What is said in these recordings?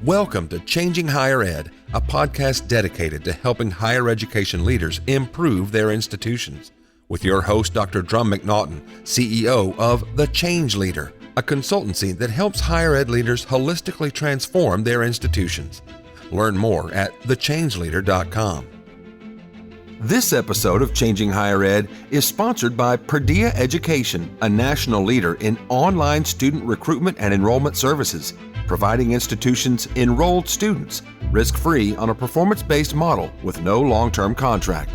Welcome to Changing Higher Ed, a podcast dedicated to helping higher education leaders improve their institutions. With your host, Dr. Drumm McNaughton, CEO of The Change Leader, a consultancy that helps higher ed leaders holistically transform their institutions. Learn more at thechangeleader.com. This episode of Changing Higher Ed is sponsored by Perdea Education, a national leader in online student recruitment and enrollment services, providing institutions enrolled students risk-free on a performance-based model with no long-term contract.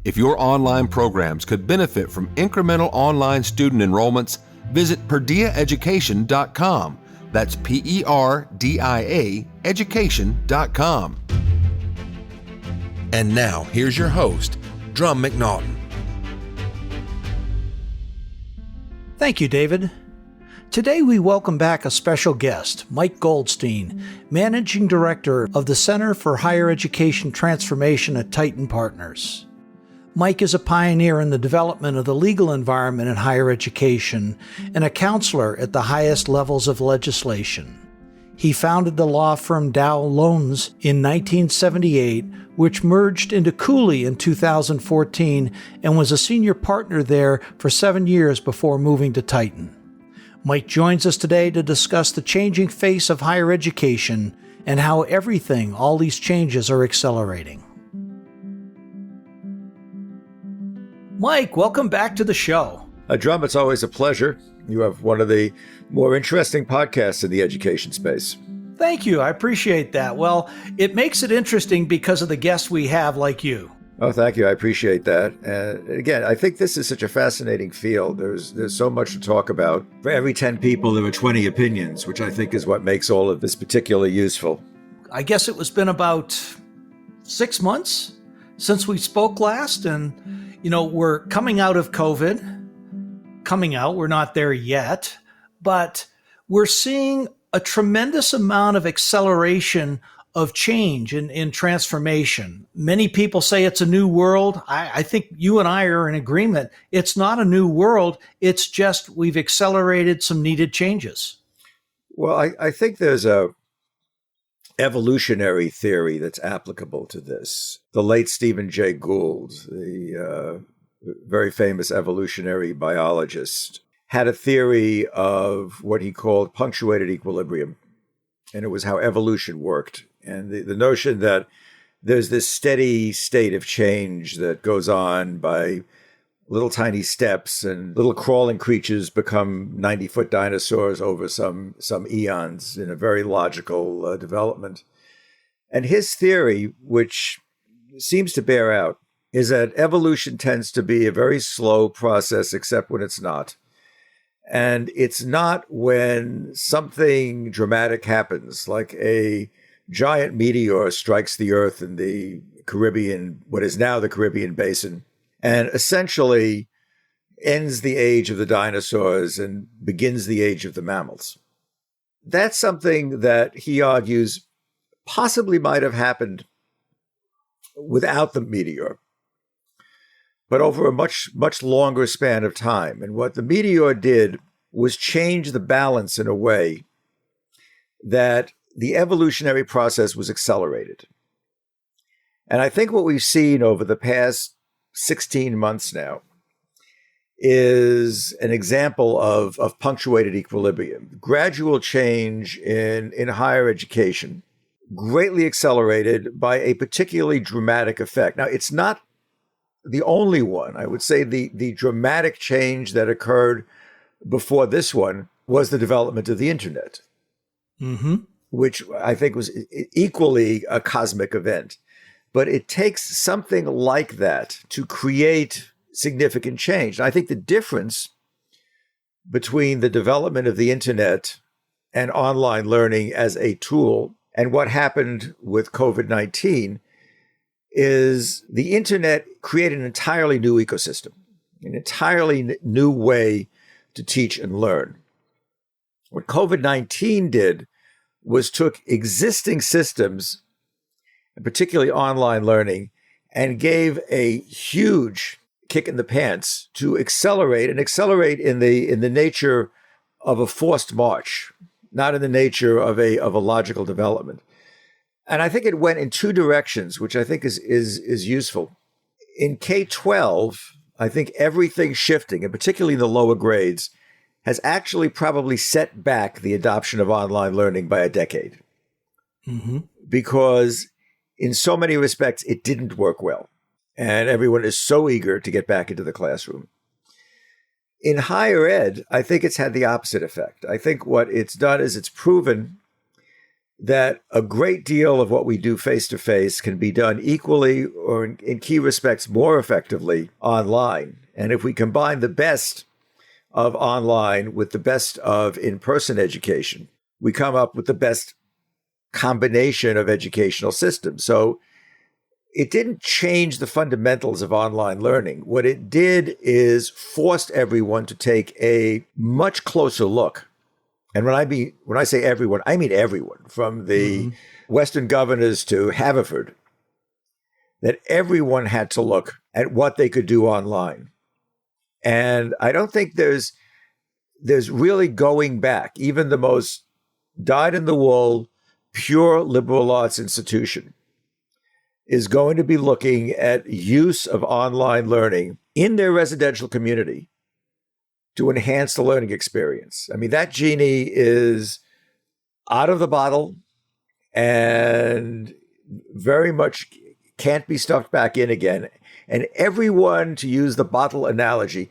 If your online programs could benefit from incremental online student enrollments, visit PerdeaEducation.com. That's P-E-R-D-I-A education.com. And now, here's your host, Drumm McNaughton. Thank you, David. Today we welcome back a special guest, Mike Goldstein, Managing Director of the Center for Higher Education Transformation at Tyton Partners. Mike is a pioneer in the development of the legal environment in higher education and a counselor at the highest levels of legislation. He founded the law firm Dow Loans in 1978, which merged into Cooley in 2014 and was a senior partner there for 7 years before moving to Tyton. Mike joins us today to discuss the changing face of higher education and how all these changes are accelerating. Mike, welcome back to the show. Drumm, it's always a pleasure. You have one of the more interesting podcasts in the education space. Thank you. I appreciate that. Well, it makes it interesting because of the guests we have like you. Oh, thank you. I appreciate that. And again, I think this is such a fascinating field. There's so much to talk about. For every 10 people, there are 20 opinions, which I think is what makes all of this particularly useful. I guess it was been about 6 months since we spoke last. And, we're coming out of COVID. We're not there yet. But we're seeing a tremendous amount of acceleration of change and transformation. Many people say it's a new world. I think you and I are in agreement. It's not a new world. It's just we've accelerated some needed changes. Well, I think there's a evolutionary theory that's applicable to this. The late Stephen Jay Gould, the very famous evolutionary biologist, had a theory of what he called punctuated equilibrium. And it was how evolution worked. And the notion that there's this steady state of change that goes on by little tiny steps, and little crawling creatures become 90-foot dinosaurs over some eons in a very logical development. And his theory, which seems to bear out, is that evolution tends to be a very slow process, except when it's not. And it's not when something dramatic happens, like a giant meteor strikes the earth in the Caribbean, what is now the Caribbean basin, and essentially ends the age of the dinosaurs and begins the age of the mammals. That's something that he argues possibly might have happened without the meteor, but over a much, much longer span of time. And what the meteor did was change the balance in a way that the evolutionary process was accelerated. And I think what we've seen over the past 16 months now is an example of punctuated equilibrium. Gradual change in higher education, greatly accelerated by a particularly dramatic effect. Now, it's not the only one. I would say the dramatic change that occurred before this one was the development of the internet. Mm-hmm. Which I think was equally a cosmic event. But it takes something like that to create significant change. And I think the difference between the development of the internet and online learning as a tool and what happened with COVID-19 is the internet created an entirely new ecosystem, an entirely new way to teach and learn. What COVID-19 did was took existing systems, and particularly online learning, and gave a huge kick in the pants to accelerate in the nature of a forced march. not in the nature of a logical development. And I think it went in two directions, which I think is useful. In K-12, I think everything shifting, and particularly in the lower grades, has actually probably set back the adoption of online learning by a decade. Mm-hmm. Because in so many respects, it didn't work well. And everyone is so eager to get back into the classroom. In higher ed, I think it's had the opposite effect. I think what it's done is it's proven that a great deal of what we do face-to-face can be done equally or in key respects more effectively online. And if we combine the best of online with the best of in-person education, we come up with the best combination of educational systems. So it didn't change the fundamentals of online learning. What it did is forced everyone to take a much closer look. And when I say everyone, I mean everyone, from the Western governors to Haverford, that everyone had to look at what they could do online. And I don't think there's really going back. Even the most dyed-in-the-wool, pure liberal arts institution is going to be looking at use of online learning in their residential community to enhance the learning experience. I mean, that genie is out of the bottle and very much can't be stuffed back in again. And everyone, to use the bottle analogy,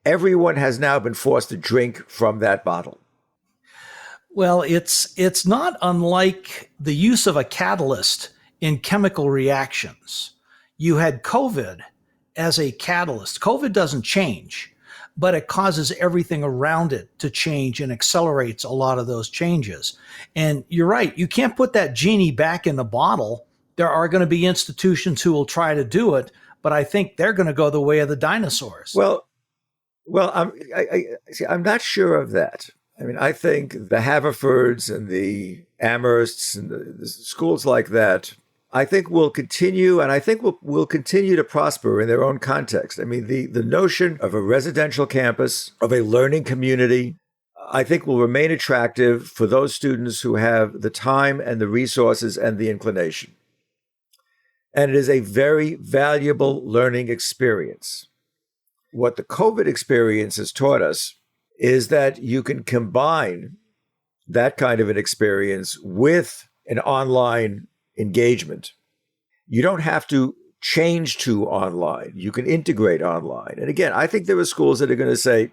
everyone has now been forced to drink from that bottle. Well, it's not unlike the use of a catalyst in chemical reactions. You had COVID as a catalyst. COVID doesn't change, but it causes everything around it to change and accelerates a lot of those changes. And you're right, you can't put that genie back in the bottle. There are going to be institutions who will try to do it, but I think they're going to go the way of the dinosaurs. Well, I'm not sure of that. I mean, I think the Haverfords and the Amhersts and the schools like that, I think will continue, and I think will continue to prosper in their own context. I mean, the notion of a residential campus, of a learning community, I think will remain attractive for those students who have the time and the resources and the inclination. And it is a very valuable learning experience. What the COVID experience has taught us is that you can combine that kind of an experience with an online engagement. You don't have to change to online. You can integrate online. And again, I think there are schools that are going to say,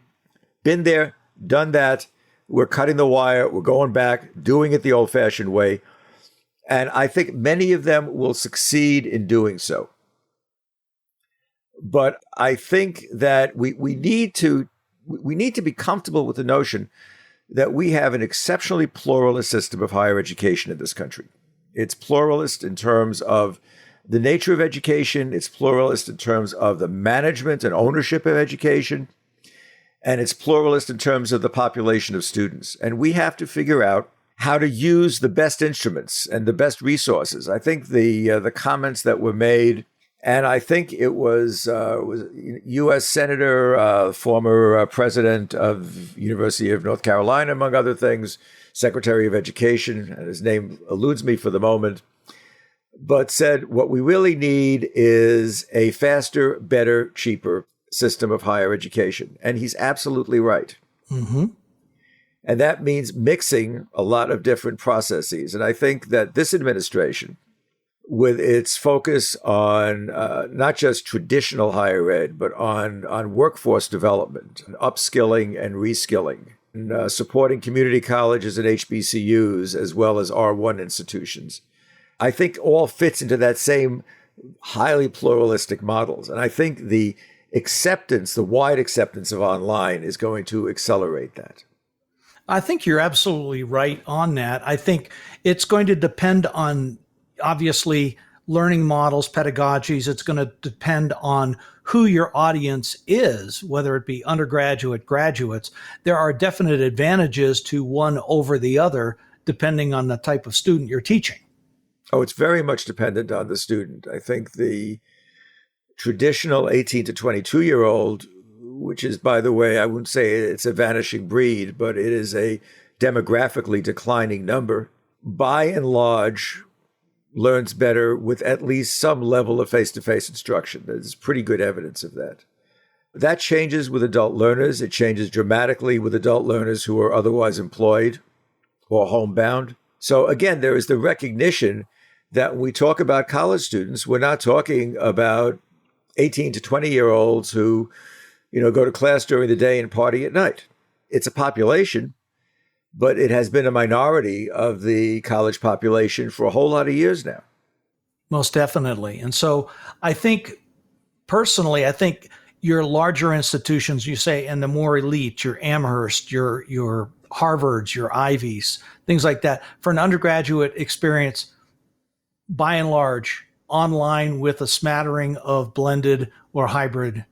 been there, done that. We're cutting the wire. We're going back, doing it the old-fashioned way. And I think many of them will succeed in doing so. But I think that we need to be comfortable with the notion that we have an exceptionally pluralist system of higher education in this country. It's pluralist in terms of the nature of education. It's pluralist in terms of the management and ownership of education. And it's pluralist in terms of the population of students. And we have to figure out how to use the best instruments and the best resources. I think the comments that were made, and I think it was U.S. Senator, former president of University of North Carolina, among other things, Secretary of Education, and his name eludes me for the moment, but said what we really need is a faster, better, cheaper system of higher education. And he's absolutely right. Mm-hmm. And that means mixing a lot of different processes. And I think that this administration, with its focus on not just traditional higher ed, but on workforce development, and upskilling and reskilling, and supporting community colleges and HBCUs, as well as R1 institutions, I think all fits into that same highly pluralistic models. And I think the wide acceptance of online is going to accelerate that. I think you're absolutely right on that. I think it's going to depend on, obviously, learning models, pedagogies. It's going to depend on who your audience is, whether it be undergraduate, graduates. There are definite advantages to one over the other, depending on the type of student you're teaching. Oh, it's very much dependent on the student. I think the traditional 18 to 22-year-old, which is, by the way, I wouldn't say it's a vanishing breed, but it is a demographically declining number, by and large, learns better with at least some level of face-to-face instruction. There's pretty good evidence of that. That changes with adult learners. It changes dramatically with adult learners who are otherwise employed or homebound. So again, there is the recognition that when we talk about college students, we're not talking about 18 to 20-year-olds who, go to class during the day and party at night. It's a population, but it has been a minority of the college population for a whole lot of years now. Most definitely. And so I think, personally, your larger institutions, you say, and the more elite, your Amherst, your Harvards, your Ivies, things like that, for an undergraduate experience, by and large, online with a smattering of blended or hybrid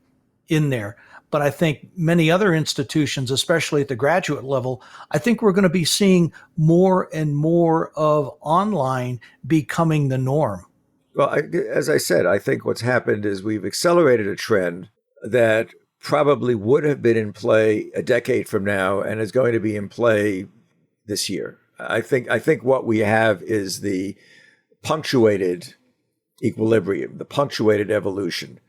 in there. But I think many other institutions, especially at the graduate level, I think we're going to be seeing more and more of online becoming the norm. Well, as I said, I think what's happened is we've accelerated a trend that probably would have been in play a decade from now and is going to be in play this year. I think what we have is the punctuated equilibrium, the punctuated evolution.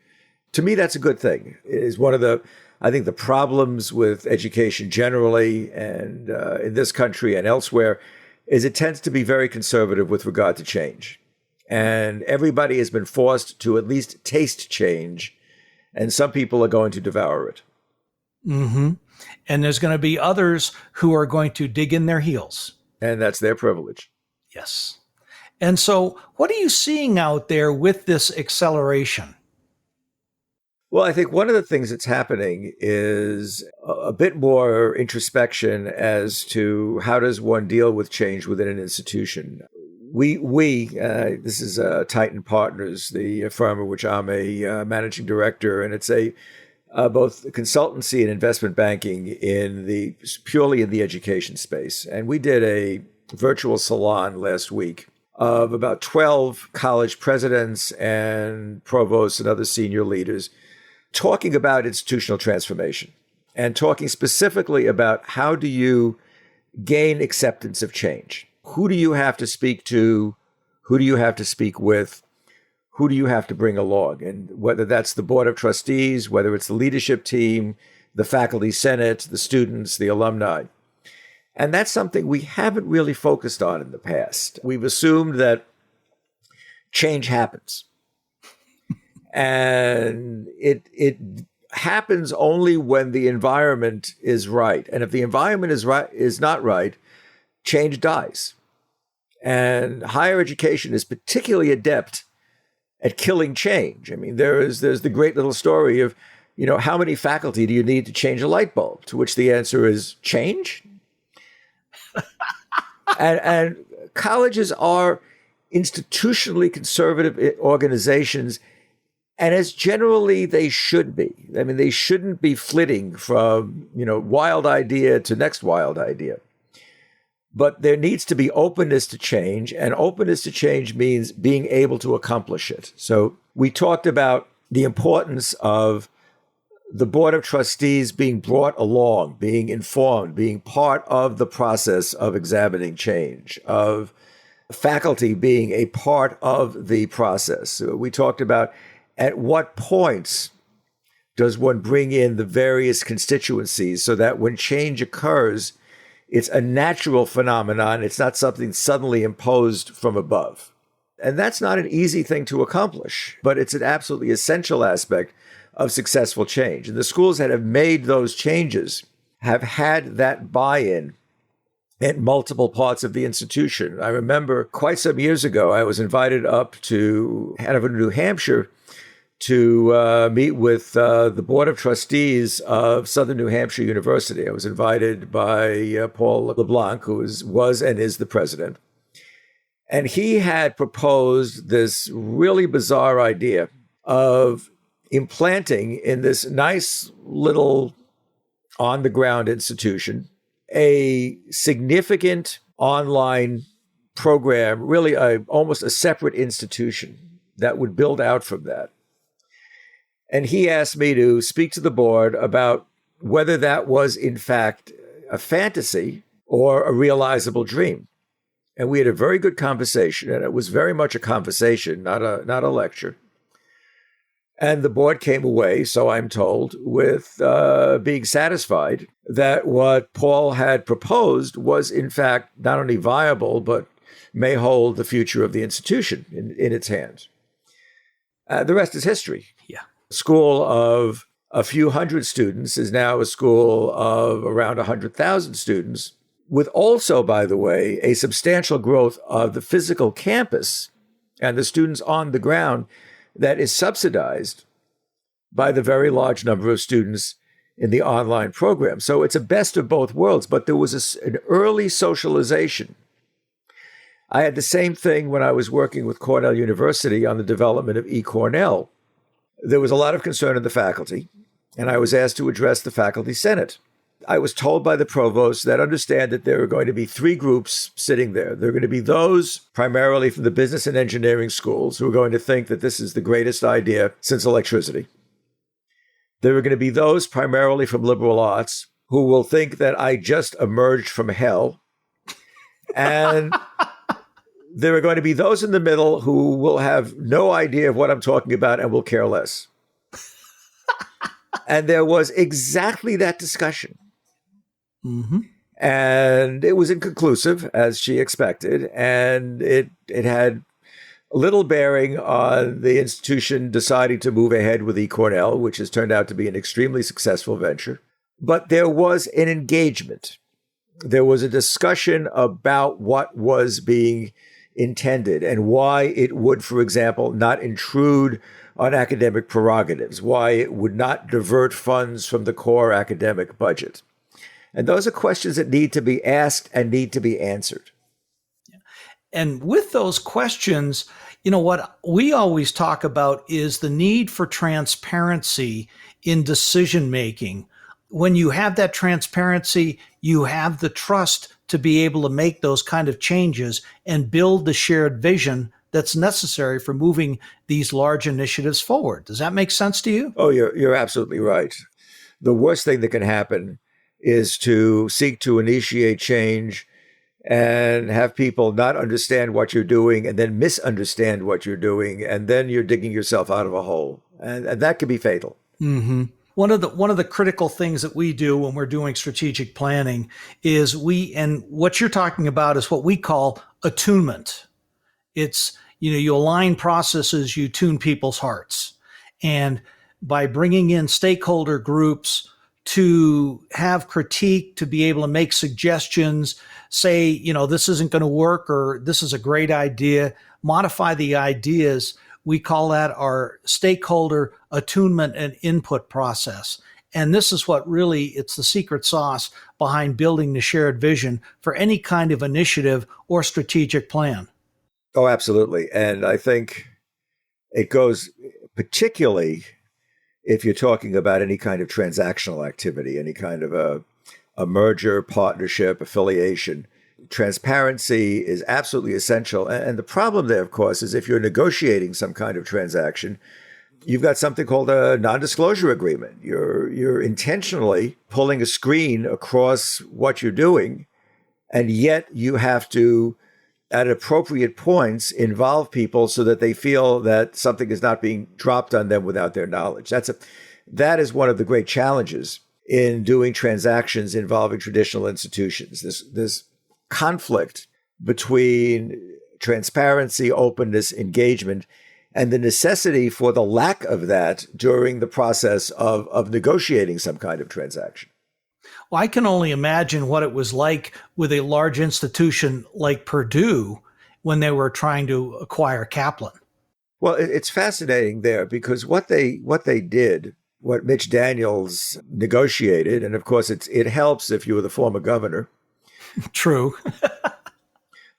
To me, that's a good thing. It is one of the problems with education generally and in this country and elsewhere is it tends to be very conservative with regard to change. And everybody has been forced to at least taste change, and some people are going to devour it. Mm-hmm. And there's going to be others who are going to dig in their heels. And that's their privilege. Yes. And so what are you seeing out there with this acceleration? Well, I think one of the things that's happening is a bit more introspection as to how does one deal with change within an institution. This is Tyton Partners, the firm of which I'm a managing director, and it's both consultancy and investment banking purely in the education space. And we did a virtual salon last week of about 12 college presidents and provosts and other senior leaders talking about institutional transformation and talking specifically about how do you gain acceptance of change? Who do you have to speak to? Who do you have to speak with? Who do you have to bring along? And whether that's the board of trustees, whether it's the leadership team, the faculty senate, the students, the alumni. And that's something we haven't really focused on in the past. We've assumed that change happens. And it happens only when the environment is right. And if the environment is not right, change dies. And higher education is particularly adept at killing change. I mean, there's the great little story of, how many faculty do you need to change a light bulb? To which the answer is change. and colleges are institutionally conservative organizations, and as generally they should be. I mean, they shouldn't be flitting from, wild idea to next wild idea. But there needs to be openness to change, and openness to change means being able to accomplish it. So we talked about the importance of the board of trustees being brought along, being informed, being part of the process of examining change, of faculty being a part of the process. We talked about at what points does one bring in the various constituencies so that when change occurs, it's a natural phenomenon. It's not something suddenly imposed from above. And that's not an easy thing to accomplish, but it's an absolutely essential aspect of successful change. And the schools that have made those changes have had that buy-in at multiple parts of the institution. I remember quite some years ago, I was invited up to Hanover, New Hampshire to meet with the Board of Trustees of Southern New Hampshire University. I was invited by Paul LeBlanc, who was and is the president. And he had proposed this really bizarre idea of implanting in this nice little on-the-ground institution a significant online program, really almost a separate institution that would build out from that. And he asked me to speak to the board about whether that was, in fact, a fantasy or a realizable dream? And we had a very good conversation, and it was very much a conversation, not a lecture. And the board came away, so I'm told, with being satisfied that what Paul had proposed was, in fact, not only viable, but may hold the future of the institution in its hands. The rest is history. Yeah. A school of a few hundred students is now a school of around 100,000 students, with also, by the way, a substantial growth of the physical campus and the students on the ground that is subsidized by the very large number of students in the online program. So it's a best of both worlds, but there was an early socialization. I had the same thing when I was working with Cornell University on the development of eCornell. There was a lot of concern in the faculty, and I was asked to address the faculty senate. I was told by the provost that understand that there are going to be three groups sitting there. There are going to be those primarily from the business and engineering schools who are going to think that this is the greatest idea since electricity. There are going to be those primarily from liberal arts who will think that I just emerged from hell. And there are going to be those in the middle who will have no idea of what I'm talking about and will care less. And there was exactly that discussion. Mm-hmm. And it was inconclusive, as she expected, and it had little bearing on the institution deciding to move ahead with eCornell, which has turned out to be an extremely successful venture. But there was an engagement. There was a discussion about what was being intended and why it would, for example, not intrude on academic prerogatives, why it would not divert funds from the core academic budget. And those are questions that need to be asked and need to be answered. And with those questions, what we always talk about is the need for transparency in decision making. When you have that transparency, you have the trust to be able to make those kind of changes and build the shared vision that's necessary for moving these large initiatives forward. Does that make sense to you? Oh, you're absolutely right. The worst thing that can happen is to seek to initiate change and have people not understand what you're doing and then misunderstand what you're doing, and then you're digging yourself out of a hole. And that can be fatal. Mm-hmm. One of the critical things that we do when we're doing strategic planning is and what you're talking about is what we call attunement. It's, you align processes, you tune people's hearts. And by bringing in stakeholder groups to have critique, to be able to make suggestions, say, this isn't going to work, or this is a great idea, modify the ideas. We call that our stakeholder attunement and input process. And this is what really, it's the secret sauce behind building the shared vision for any kind of initiative or strategic plan. Oh, absolutely. And I think it goes particularly if you're talking about any kind of transactional activity, any kind of a merger, partnership, affiliation. Transparency is absolutely essential. And the problem there, of course, is if you're negotiating some kind of transaction, you've got something called a non-disclosure agreement. You're intentionally pulling a screen across what you're doing, and yet you have to, at appropriate points, involve people so that they feel that something is not being dropped on them without their knowledge. That is one of the great challenges in doing transactions involving traditional institutions. This conflict between transparency, openness, engagement, and the necessity for the lack of that during the process of negotiating some kind of transaction. Well, I can only imagine what it was like with a large institution like Purdue when they were trying to acquire Kaplan. Well, it's fascinating there because what they did, what Mitch Daniels negotiated, and of course it helps if you were the former governor. True.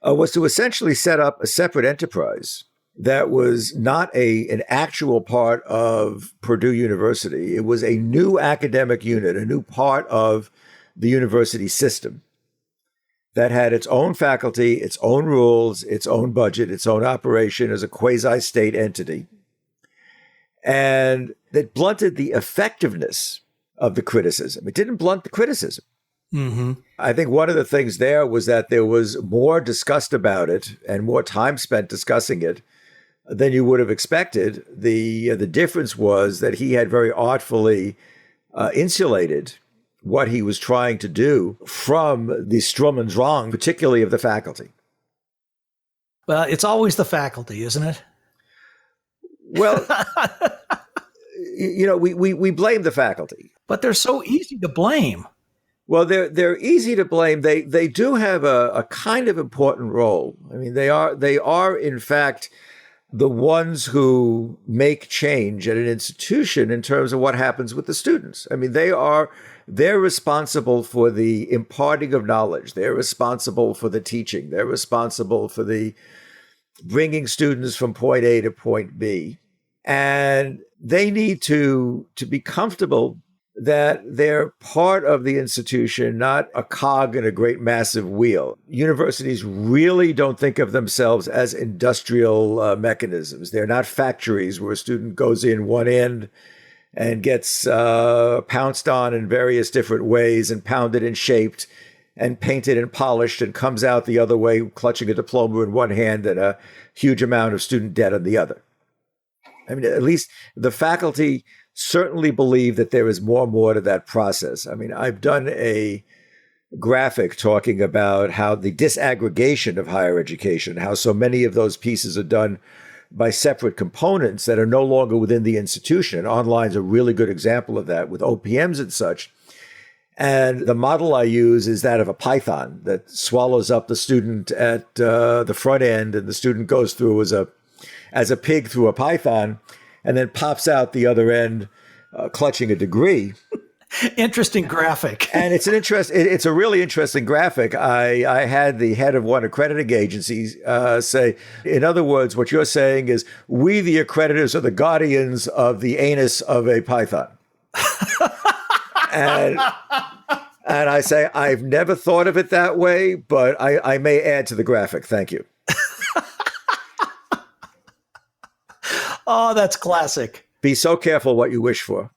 Was to essentially set up a separate enterprise that was not an actual part of Purdue University. It was a new academic unit, a new part of the university system that had its own faculty, its own rules, its own budget, its own operation as a quasi-state entity. And that blunted the effectiveness of the criticism. It didn't blunt the criticism. Mm-hmm. I think one of the things there was that there was more discussed about it and more time spent discussing it than you would have expected. The difference was that he had very artfully insulated what he was trying to do from the Drumm and Drang, particularly of the faculty. Well, it's always the faculty, isn't it? Well, we blame the faculty. But they're so easy to blame. Well, they're easy to blame. They do have a kind of important role. I mean, they are in fact the ones who make change at an institution in terms of what happens with the students. I mean, they're responsible for the imparting of knowledge. They're responsible for the teaching. They're responsible for the bringing students from point A to point B. And they need to be comfortable that they're part of the institution, not a cog in a great massive wheel. Universities really don't think of themselves as industrial mechanisms. They're not factories where a student goes in one end and gets pounced on in various different ways and pounded and shaped and painted and polished and comes out the other way clutching a diploma in one hand and a huge amount of student debt on the other. I mean, at least the faculty certainly believe that there is more to that process. I mean, I've done a graphic talking about how the disaggregation of higher education, how so many of those pieces are done by separate components that are no longer within the institution. And online is a really good example of that with OPMs and such. And the model I use is that of a python that swallows up the student at the front end, and the student goes through as a pig through a python, and then pops out the other end, clutching a degree. Interesting graphic. And it's a really interesting graphic. I had the head of one accrediting agency say, in other words, what you're saying is we, the accreditors, are the guardians of the anus of a python. and I say, I've never thought of it that way, but I may add to the graphic. Thank you. Oh, that's classic. Be so careful what you wish for.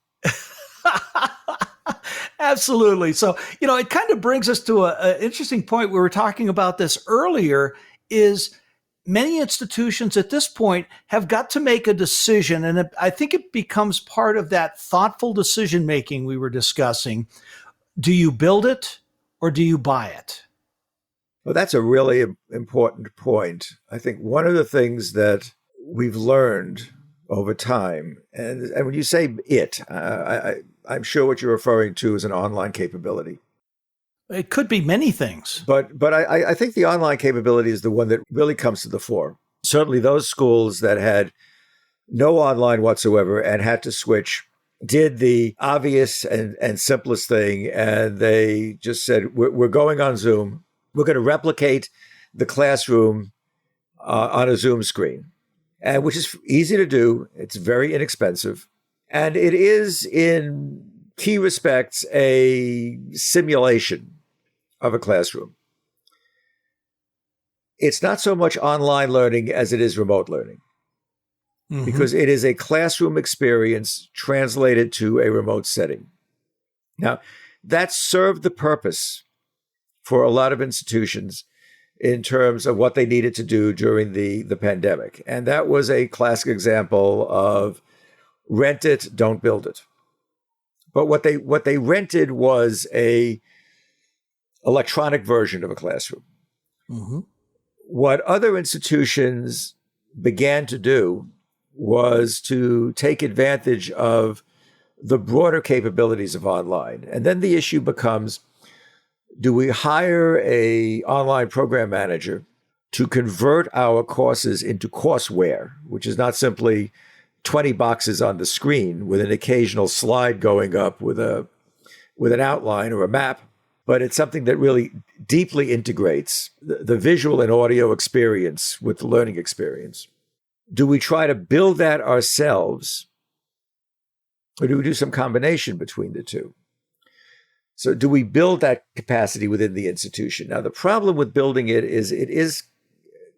Absolutely. So, it kind of brings us to an interesting point. We were talking about this earlier, is many institutions at this point have got to make a decision. And I think it becomes part of that thoughtful decision-making we were discussing. Do you build it or do you buy it? Well, that's a really important point. I think one of the things that we've learned over time, and when you say it, I'm sure what you're referring to is an online capability. It could be many things. But I think the online capability is the one that really comes to the fore. Certainly those schools that had no online whatsoever and had to switch did the obvious and simplest thing, and they just said, we're going on Zoom. We're going to replicate the classroom on a Zoom screen. And which is easy to do. It's very inexpensive. And it is, in key respects, a simulation of a classroom. It's not so much online learning as it is remote learning, because it is a classroom experience translated to a remote setting. Now, that served the purpose for a lot of institutions in terms of what they needed to do during the pandemic. And that was a classic example of rent it, don't build it. But what they rented was a electronic version of a classroom. Mm-hmm. What other institutions began to do was to take advantage of the broader capabilities of online. And then the issue becomes, do we hire a online program manager to convert our courses into courseware, which is not simply 20 boxes on the screen with an occasional slide going up with an outline or a map, but it's something that really deeply integrates the visual and audio experience with the learning experience? Do we try to build that ourselves, or do we do some combination between the two? So do we build that capacity within the institution? Now, the problem with building it is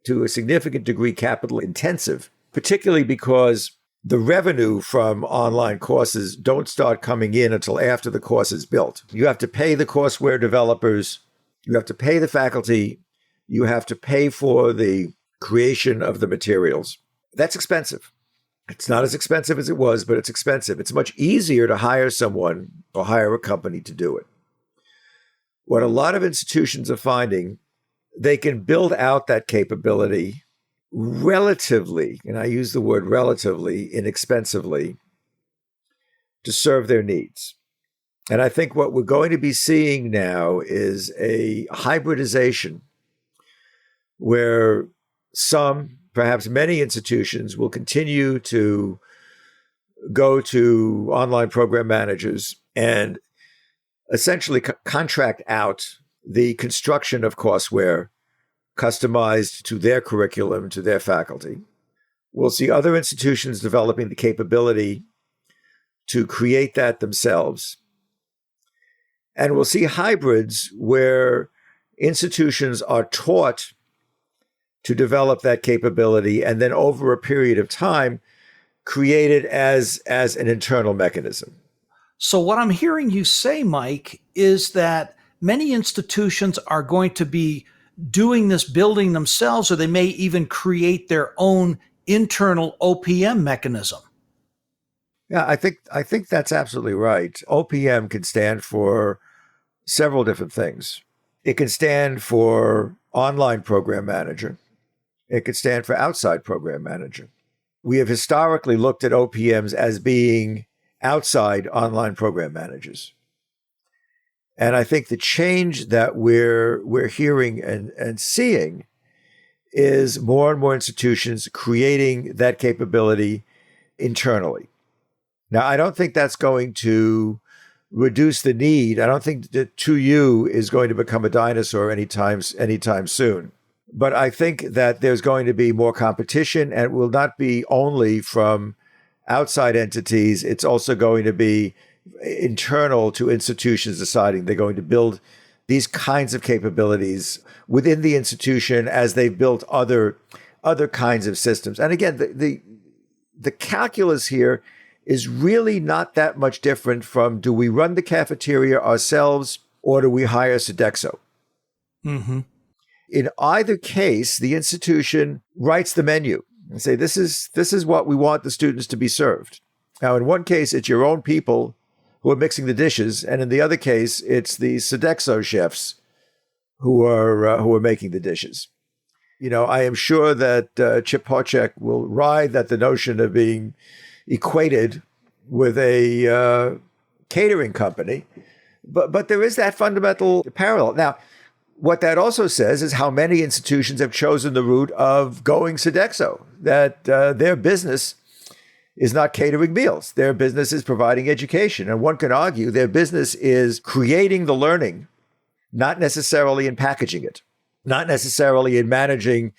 to a significant degree capital intensive, particularly because the revenue from online courses don't start coming in until after the course is built. You have to pay the courseware developers, you have to pay the faculty, you have to pay for the creation of the materials. That's expensive. It's not as expensive as it was, but it's expensive. It's much easier to hire someone or hire a company to do it. What a lot of institutions are finding, they can build out that capability relatively, and I use the word relatively, inexpensively, to serve their needs. And I think what we're going to be seeing now is a hybridization where some, perhaps many institutions will continue to go to online program managers and essentially contract out the construction of courseware customized to their curriculum, to their faculty. We'll see other institutions developing the capability to create that themselves. And we'll see hybrids where institutions are taught to develop that capability and then over a period of time create it as an internal mechanism. So what I'm hearing you say, Mike, is that many institutions are going to be doing this building themselves, or they may even create their own internal OPM mechanism. Yeah, I think that's absolutely right. OPM can stand for several different things. It can stand for online program manager. It could stand for outside program manager. We have historically looked at OPMs as being outside online program managers. And I think the change that we're hearing and seeing is more and more institutions creating that capability internally. Now, I don't think that's going to reduce the need. I don't think that 2U is going to become a dinosaur anytime soon. But I think that there's going to be more competition, and it will not be only from outside entities. It's also going to be internal to institutions deciding they're going to build these kinds of capabilities within the institution as they've built other kinds of systems. And again, the calculus here is really not that much different from, do we run the cafeteria ourselves or do we hire Sodexo? Mm-hmm. In either case, the institution writes the menu and say, this is what we want the students to be served. Now, in one case, it's your own people who are mixing the dishes, and in the other case, it's the Sodexo chefs who are making the dishes. You know, I am sure that Chip Horchak will writhe at the notion of being equated with a catering company, but there is that fundamental parallel. Now, what that also says is how many institutions have chosen the route of going Sodexo, that their business is not catering meals. Their business is providing education. And one can argue their business is creating the learning, not necessarily in packaging it, not necessarily in managing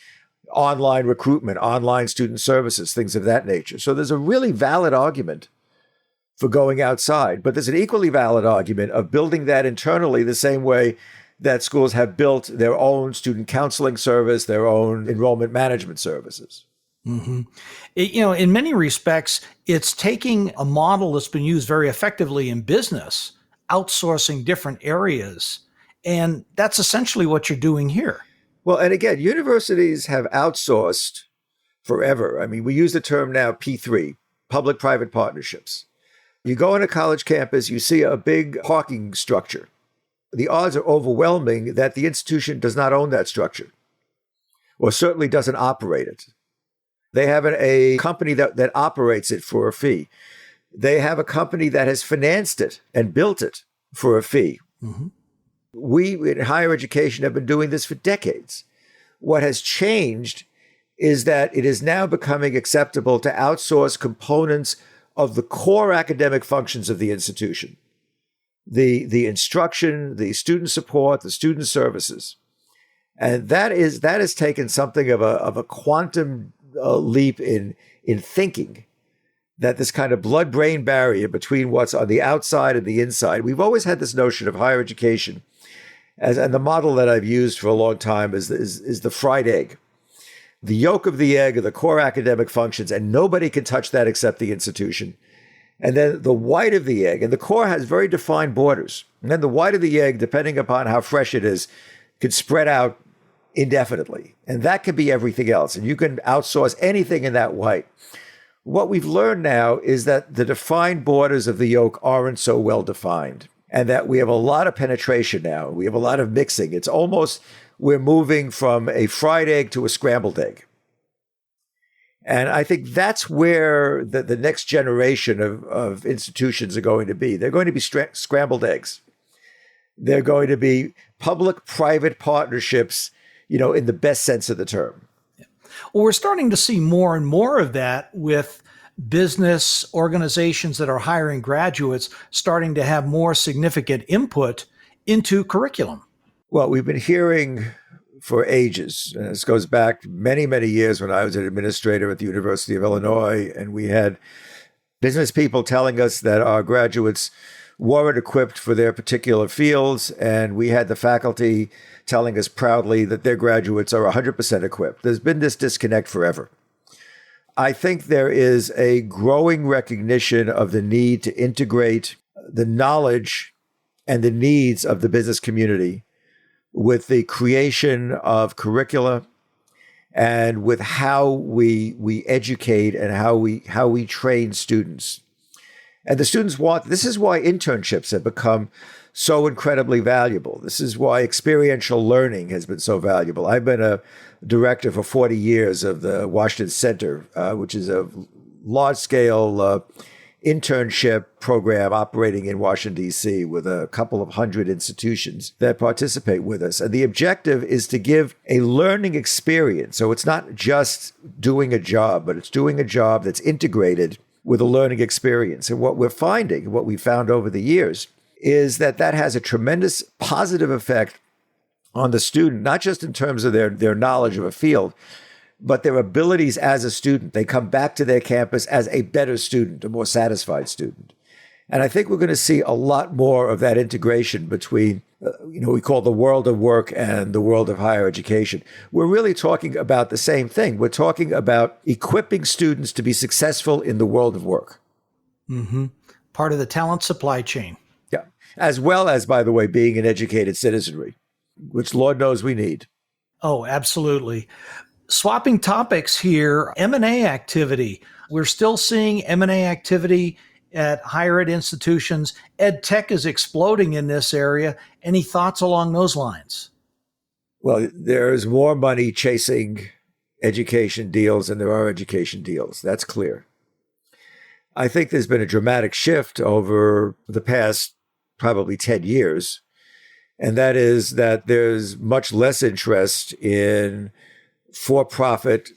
online recruitment, online student services, things of that nature. So there's a really valid argument for going outside, but there's an equally valid argument of building that internally the same way that schools have built their own student counseling service, their own enrollment management services. Mm-hmm. In many respects, it's taking a model that's been used very effectively in business, outsourcing different areas. And that's essentially what you're doing here. Well, and again, universities have outsourced forever. I mean, we use the term now P3, public-private partnerships. You go on a college campus, you see a big parking structure. The odds are overwhelming that the institution does not own that structure, or certainly doesn't operate it. They have a company that operates it for a fee. They have a company that has financed it and built it for a fee. Mm-hmm. We in higher education have been doing this for decades. What has changed is that it is now becoming acceptable to outsource components of the core academic functions of the institution. The instruction, the student support, the student services. And that has taken something of a quantum leap in thinking, that this kind of blood-brain barrier between what's on the outside and the inside. We've always had this notion of higher education, and the model that I've used for a long time is the fried egg. the yolk of the egg are the core academic functions, and nobody can touch that except the institution. And then the white of the egg, and the core has very defined borders. And then the white of the egg, depending upon how fresh it is, could spread out indefinitely. And that can be everything else. And you can outsource anything in that white. What we've learned now is that the defined borders of the yolk aren't so well defined, and that we have a lot of penetration now. We have a lot of mixing. It's almost we're moving from a fried egg to a scrambled egg. And I think that's where the next generation of institutions are going to be. They're going to be scrambled eggs. They're going to be public-private partnerships, in the best sense of the term. Well, we're starting to see more and more of that with business organizations that are hiring graduates starting to have more significant input into curriculum. Well, we've been hearing for ages, and this goes back many, many years when I was an administrator at the University of Illinois, and we had business people telling us that our graduates weren't equipped for their particular fields, and we had the faculty telling us proudly that their graduates are 100% equipped. There's been this disconnect forever. I think there is a growing recognition of the need to integrate the knowledge and the needs of the business community with the creation of curricula and with how we educate and how we train students. And the students this is why internships have become so incredibly valuable. This is why experiential learning has been so valuable. I've been a director for 40 years of the Washington Center, which is a large-scale internship program operating in Washington, D.C., with a couple of hundred institutions that participate with us. And the objective is to give a learning experience. So it's not just doing a job, but it's doing a job that's integrated with a learning experience. And what we're finding, what we found over the years, is that has a tremendous positive effect on the student, not just in terms of their knowledge of a field, but their abilities as a student. They come back to their campus as a better student, a more satisfied student. And I think we're going to see a lot more of that integration between, we call the world of work and the world of higher education. We're really talking about the same thing. We're talking about equipping students to be successful in the world of work. Mm-hmm. Part of the talent supply chain. Yeah. As well as, by the way, being an educated citizenry, which Lord knows we need. Oh, absolutely. Swapping topics here, M&A activity. We're still seeing M&A activity at higher ed institutions. Ed tech is exploding in this area. Any thoughts along those lines? Well, there's more money chasing education deals than there are education deals. That's clear. I think there's been a dramatic shift over the past probably 10 years, and that is that there's much less interest in for-profit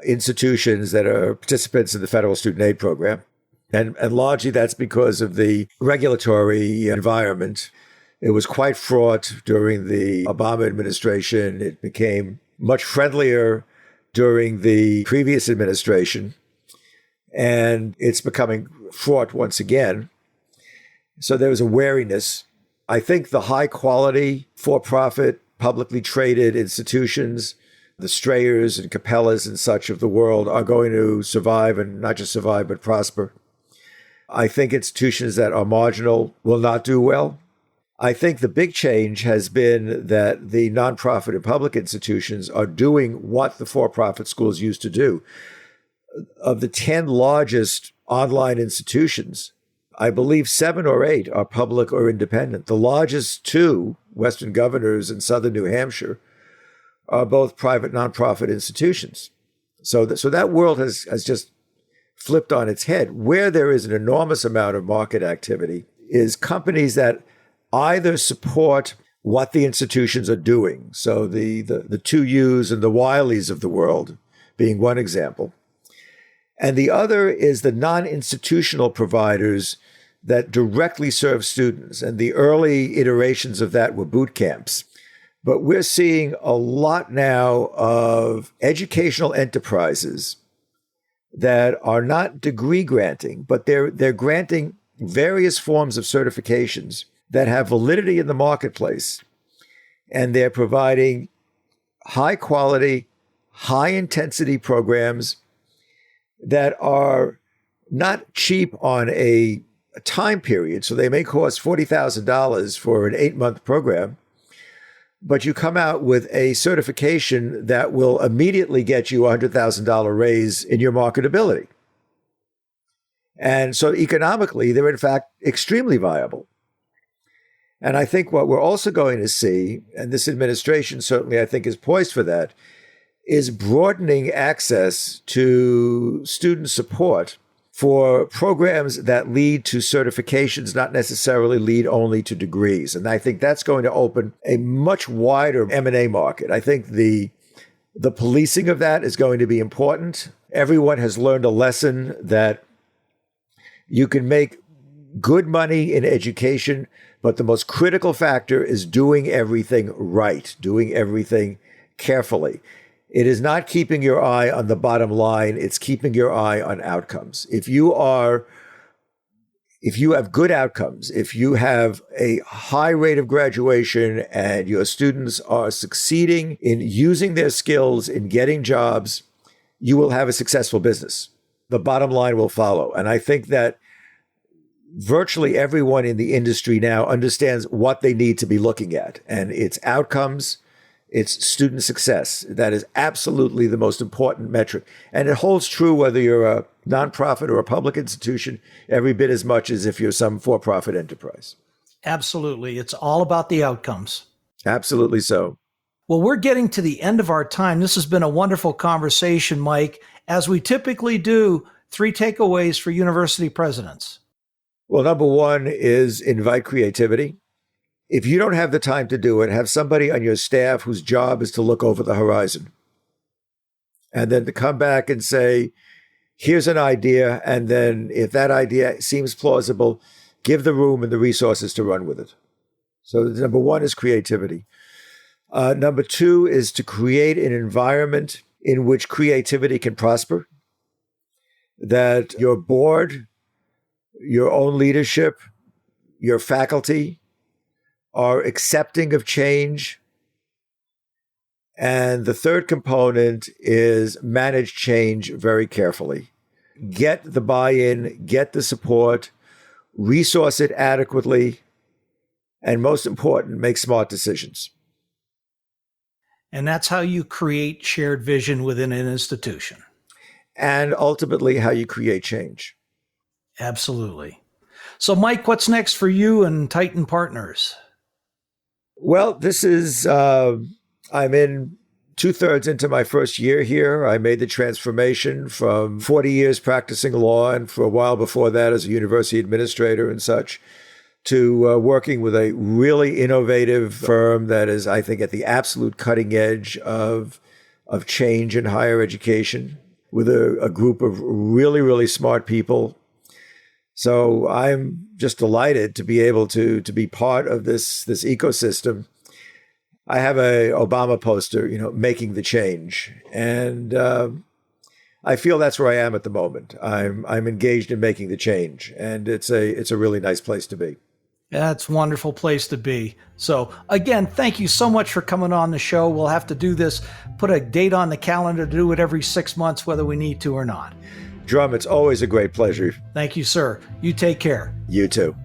institutions that are participants in the federal student aid program. And largely that's because of the regulatory environment. It was quite fraught during the Obama administration. It became much friendlier during the previous administration. And it's becoming fraught once again. So there was a wariness. I think the high quality, for-profit, publicly traded institutions, the Strayers and Capellas and such of the world, are going to survive, and not just survive, but prosper. I think institutions that are marginal will not do well. I think the big change has been that the nonprofit and public institutions are doing what the for-profit schools used to do. Of the 10 largest online institutions, I believe 7 or 8 are public or independent. The largest 2, Western Governors and Southern New Hampshire, are both private nonprofit institutions. So that world has just flipped on its head. Where there is an enormous amount of market activity is companies that either support what the institutions are doing. So the 2Us and the Wileys of the world being one example. And the other is the non-institutional providers that directly serve students. And the early iterations of that were boot camps. But we're seeing a lot now of educational enterprises that are not degree granting, but they're granting various forms of certifications that have validity in the marketplace. And they're providing high quality, high-intensity programs that are not cheap on a time period. So they may cost $40,000 for an 8-month program, but you come out with a certification that will immediately get you a $100,000 raise in your marketability. And so economically, they're in fact extremely viable. And I think what we're also going to see, and this administration certainly I think is poised for that, is broadening access to student support for programs that lead to certifications, not necessarily lead only to degrees. And I think that's going to open a much wider M&A market. I think the policing of that is going to be important. Everyone has learned a lesson that you can make good money in education, but the most critical factor is doing everything right, doing everything carefully. It is not keeping your eye on the bottom line. It's keeping your eye on outcomes. If you have good outcomes, if you have a high rate of graduation and your students are succeeding in using their skills in getting jobs, you will have a successful business. The bottom line will follow. And I think that virtually everyone in the industry now understands what they need to be looking at, and it's outcomes. It's student success. That is absolutely the most important metric. And it holds true whether you're a nonprofit or a public institution every bit as much as if you're some for-profit enterprise. Absolutely. It's all about the outcomes. Absolutely so. Well, we're getting to the end of our time. This has been a wonderful conversation, Mike. As we typically do, 3 takeaways for university presidents. Well, number 1 is invite creativity. If you don't have the time to do it, have somebody on your staff whose job is to look over the horizon. And then to come back and say, here's an idea. And then if that idea seems plausible, give the room and the resources to run with it. So number 1 is creativity. Number 2 is to create an environment in which creativity can prosper, that your board, your own leadership, your faculty are accepting of change. And the third component is manage change very carefully. Get the buy-in, get the support, resource it adequately, and most important, make smart decisions. And that's how you create shared vision within an institution. And ultimately, how you create change. Absolutely. So, Mike, what's next for you and Tyton Partners? Well, this is, I'm in 2/3 into my first year here. I made the transformation from 40 years practicing law and for a while before that as a university administrator and such, to working with a really innovative firm that is, I think, at the absolute cutting edge of change in higher education with a group of really, really smart people. So I'm just delighted to be able to be part of this ecosystem. I have a Obama poster, making the change. And I feel that's where I am at the moment. I'm engaged in making the change. And it's a really nice place to be. That's a wonderful place to be. So again, thank you so much for coming on the show. We'll have to do this, put a date on the calendar to do it every 6 months, whether we need to or not. Drumm, it's always a great pleasure. Thank you, sir. You take care. You too.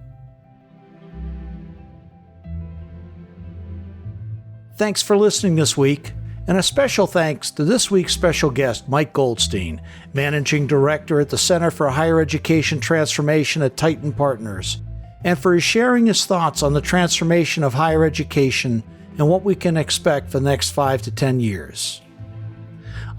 Thanks for listening this week, and a special thanks to this week's special guest, Mike Goldstein, Managing Director at the Center for Higher Education Transformation at Tyton Partners, and for sharing his thoughts on the transformation of higher education and what we can expect for the next 5 to 10 years.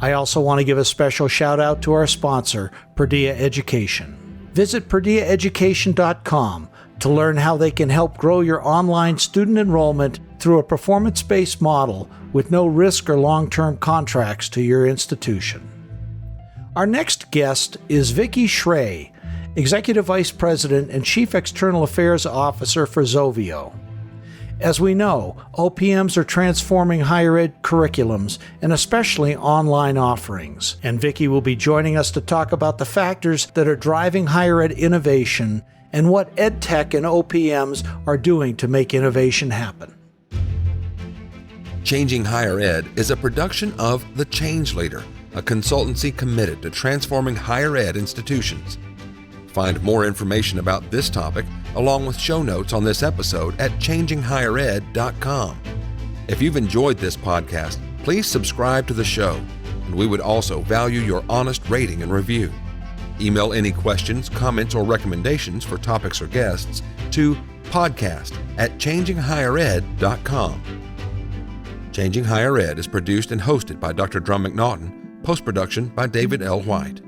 I also want to give a special shout out to our sponsor, Perdea Education. Visit PerdeaEducation.com to learn how they can help grow your online student enrollment through a performance-based model with no risk or long-term contracts to your institution. Our next guest is Vicki Schrey, Executive Vice President and Chief External Affairs Officer for Zovio. As we know, OPMs are transforming higher ed curriculums and especially online offerings. And Vicki will be joining us to talk about the factors that are driving higher ed innovation and what EdTech and OPMs are doing to make innovation happen. Changing Higher Ed is a production of The Change Leader, a consultancy committed to transforming higher ed institutions. Find more information about this topic, along with show notes on this episode at changinghighered.com. If you've enjoyed this podcast, please subscribe to the show, and we would also value your honest rating and review. Email any questions, comments, or recommendations for topics or guests to podcast@changinghighered.com. Changing Higher Ed is produced and hosted by Dr. Drumm McNaughton, post-production by David L. White.